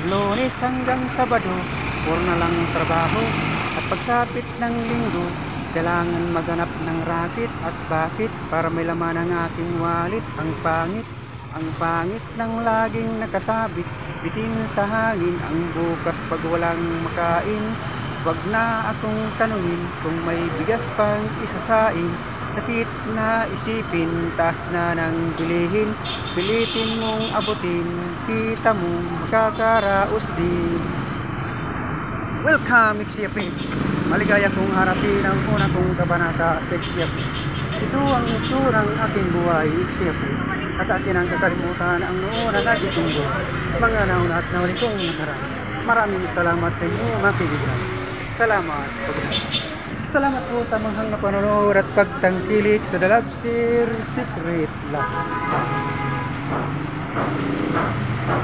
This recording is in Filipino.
Lunes hanggang Sabado, puro na lang trabaho. At pagsapit ng Linggo, kailangan maghanap ng racket. At bakit? Para may laman ang aking wallet. Ang pangit ng laging nakasabit, bitin sa hangin ang bukas pag walang makain. Wag na akong tanungin kung may bigas pang isasain. Sakit na isipin, taas na ng bilihin. Pilitin mong abutin, kita mo makakaraos din. Welcome, Ixiapin! Maligaya kong harapin ang una kong kabanata sa Ixiapin. Ito ang itsurang aking buhay, Ixiapin. At akin ang kakalimutan ang noon ang aking tunggo. Mga nauna at nawali kong nakaraan. Maraming salamat sa inyo, mga kaibigan. Salamat. Salamat po sa mahal na panonood at pagtangkilik sa The Love Sir Secret Love.